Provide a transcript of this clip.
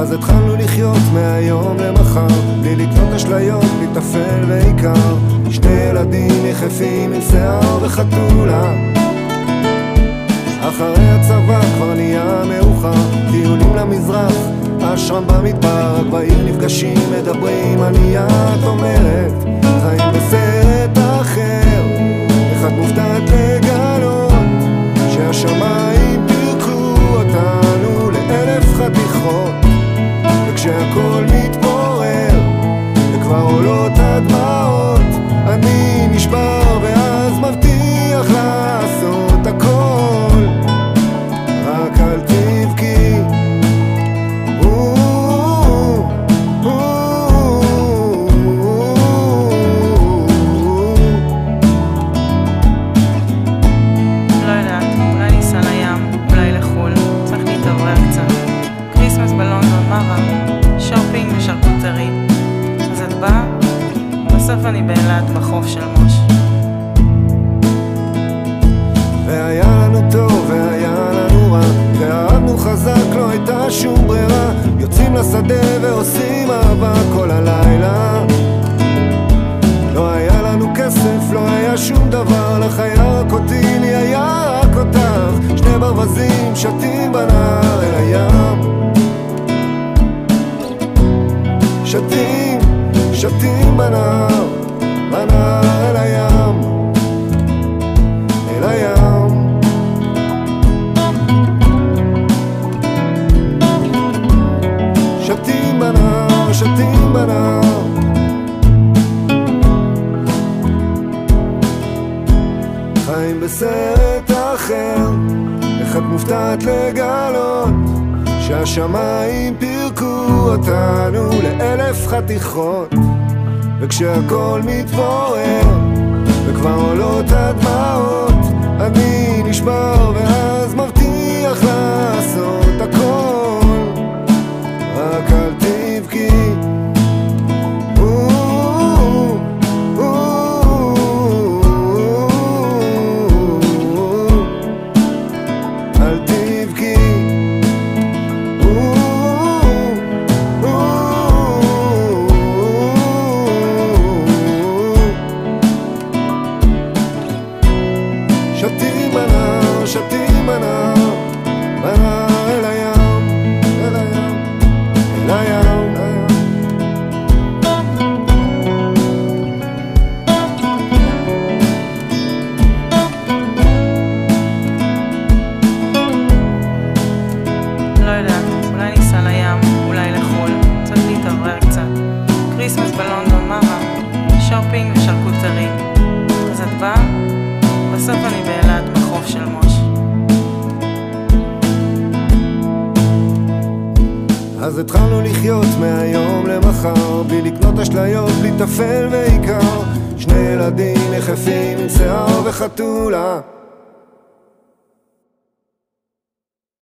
אז התחלנו לחיות מהיום למחר, בלי לקנות אשליות, בלי טפל ועיקר. שני ילדים יחפים עם שיער וחתולה. אחרי הצבא כבר נהיה מאוחר, טיולים למזרח, אשרם במדבר, רק בעיר נפגשים, מדברים, ענייה את אומרת, חיים בסרט אחר. אחד מופתעת לגלות שהשמיים פירקו אותנו לאלף חתיכות, וכשהכל מתפורר וכבר עולות הדמעות, אני נשבר ואז מבטיח לעשות הכל, רק אל תבכי. לא יודעת, אולי ניסע לים, אולי לחול, צריך להתעורר קצת. כריסמס בלונדון, מה רע? שופינג ושרקוטרי. אז את באה? בסוף אני באילת בחוף של מוש. והיה לנו טוב והיה לנו רע, ואהבנו חזק, לא הייתה שום ברירה. יוצאים לשדה ועושים אהבה כל הלילה. לא היה לנו כסף, לא היה שום דבר, לך היה רק אותי, לי היה רק אותך. שני ברווזים שתים בנהר אל הים, שתים בנהר, בנהר אל הים, אל הים. שתים בנהר, שתים בנהר. חיים בסרט אחר, אחד מופתעת לגלות שהשמיים פירקו אותנו לאלף חתיכות, וכשהכל מתפורר וכבר עולות הדמעות, אני נשבר ואז מבטיח לעשות הכל, רק אל תבכי. אל תבכי. שתים בנהר, שתים בנהר, בנהר אל הים, אל הים, אל הים, אל הים. לא יודעת, אולי ניסע לים, אולי לחול, צריך להתעורר קצת. כריסמס בלונדון, מה רע? שופינג ושרקוטרי. אז את באה? בסוף אני באילת בחוף של מוש. אז התחלנו לחיות מהיום למחר, בלי לקנות אשליות, בלי טפל ועיקר. שני ילדים יחפים עם שיער וחתולה.